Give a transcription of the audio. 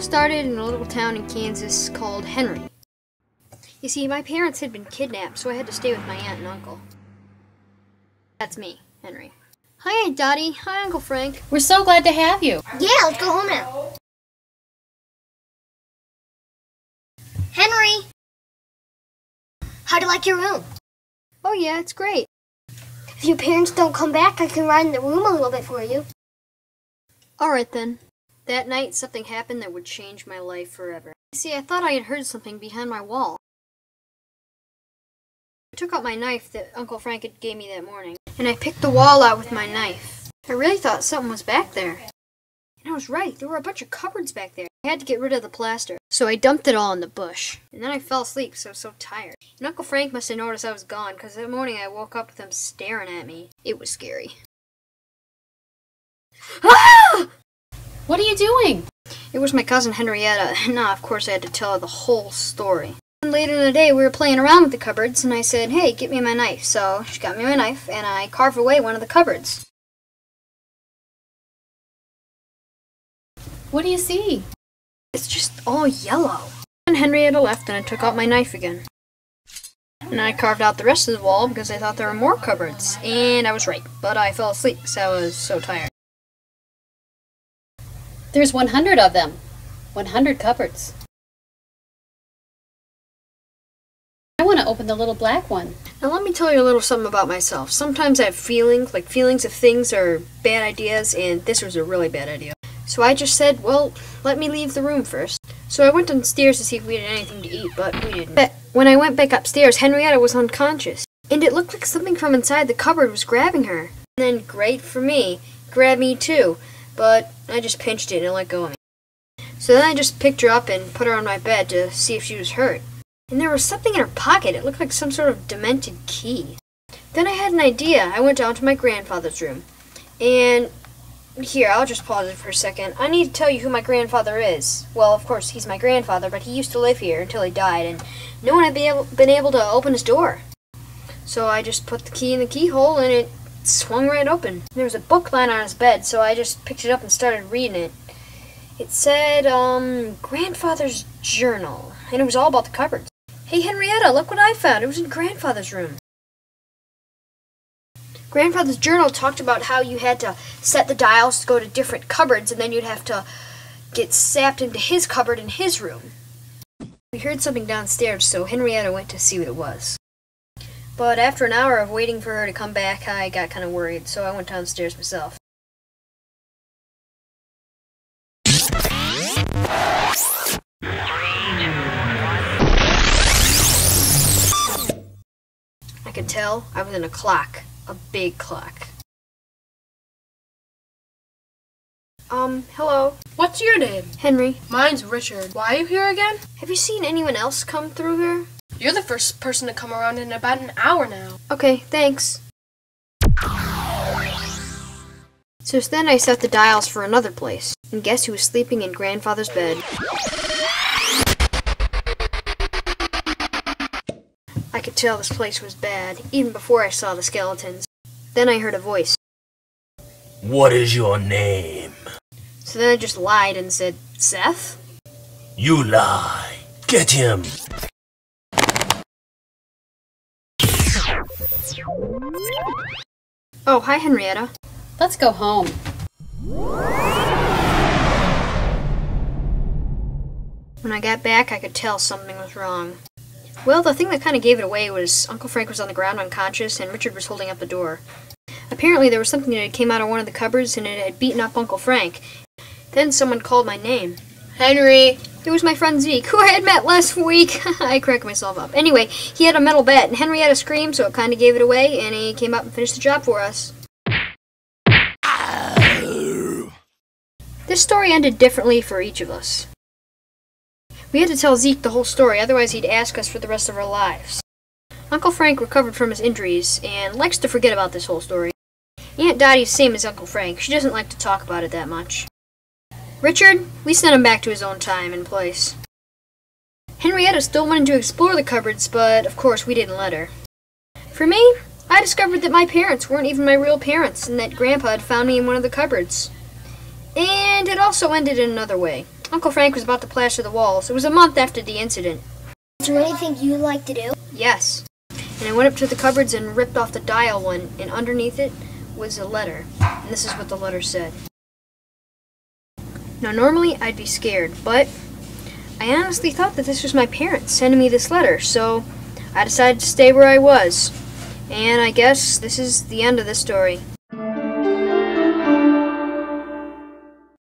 started in a little town in Kansas called Henry. You see, my parents had been kidnapped, so I had to stay with my aunt and uncle. That's me, Henry. Hi, Aunt Dottie. Hi, Uncle Frank. We're so glad to have you. Yeah, let's go home now. Henry! How do you like your room? Oh yeah, it's great. If your parents don't come back, I can ride in the room a little bit for you. Alright then. That night, something happened that would change my life forever. You see, I thought I had heard something behind my wall. I took out my knife that Uncle Frank had gave me that morning, and I picked the wall out with my knife. I really thought something was back there. And I was right, there were a bunch of cupboards back there. I had to get rid of the plaster, so I dumped it all in the bush. And then I fell asleep because I was so tired. And Uncle Frank must have noticed I was gone, because that morning I woke up with him staring at me. It was scary. Ah! What are you doing? It was my cousin Henrietta, and now of course I had to tell her the whole story. And later in the day we were playing around with the cupboards, and I said, hey, get me my knife. So she got me my knife, and I carved away one of the cupboards. What do you see? It's just all yellow. And Henrietta left, and I took out my knife again. And I carved out the rest of the wall because I thought there were more cupboards. And I was right, but I fell asleep because I was so tired. There's 100 of them. 100 cupboards. I want to open the little black one. Now let me tell you a little something about myself. Sometimes I have feelings of things are bad ideas, and this was a really bad idea. So I just said, well, let me leave the room first. So I went downstairs to see if we had anything to eat, but we didn't. But when I went back upstairs, Henrietta was unconscious. And it looked like something from inside the cupboard was grabbing her. And then, great for me, grabbed me too. But I just pinched it and it let go of me. So then I just picked her up and put her on my bed to see if she was hurt. And there was something in her pocket. It looked like some sort of demented key. Then I had an idea. I went down to my grandfather's room. And here, I'll just pause it for a second. I need to tell you who my grandfather is. Well, of course, he's my grandfather, but he used to live here until he died, and no one had been able to open his door. So I just put the key in the keyhole, and it swung right open. There was a book lying on his bed, so I just picked it up and started reading it. It said, Grandfather's Journal, and it was all about the cupboards. Hey, Henrietta, look what I found. It was in Grandfather's room. Grandfather's journal talked about how you had to set the dials to go to different cupboards, and then you'd have to get zapped into his cupboard in his room. We heard something downstairs, so Henrietta went to see what it was. But after an hour of waiting for her to come back, I got kind of worried, so I went downstairs myself. I could tell I was in a clock. A big clock. Hello. What's your name? Henry. Mine's Richard. Why are you here again? Have you seen anyone else come through here? You're the first person to come around in about an hour now. Okay, thanks. So then I set the dials for another place. And guess who was sleeping in Grandfather's bed? I could tell this place was bad, even before I saw the skeletons. Then I heard a voice. What is your name? So then I just lied and said, Seth? You lie. Get him. Oh, hi, Henrietta. Let's go home. When I got back, I could tell something was wrong. Well, the thing that kind of gave it away was Uncle Frank was on the ground unconscious, and Richard was holding up the door. Apparently, there was something that came out of one of the cupboards, and it had beaten up Uncle Frank. Then someone called my name. Henry. It was my friend Zeke, who I had met last week. I cracked myself up. Anyway, he had a metal bat, and Henrietta screamed, so it kind of gave it away, and he came up and finished the job for us. This story ended differently for each of us. We had to tell Zeke the whole story, otherwise he'd ask us for the rest of our lives. Uncle Frank recovered from his injuries, and likes to forget about this whole story. Aunt Dottie's same as Uncle Frank. She doesn't like to talk about it that much. Richard, we sent him back to his own time and place. Henrietta still wanted to explore the cupboards, but of course we didn't let her. For me, I discovered that my parents weren't even my real parents, and that Grandpa had found me in one of the cupboards. And it also ended in another way. Uncle Frank was about to plaster the walls. It was a month after the incident. Is there anything you like to do? Yes. And I went up to the cupboards and ripped off the dial one, and underneath it was a letter. And this is what the letter said. Now, normally I'd be scared, but I honestly thought that this was my parents sending me this letter, so I decided to stay where I was. And I guess this is the end of the story.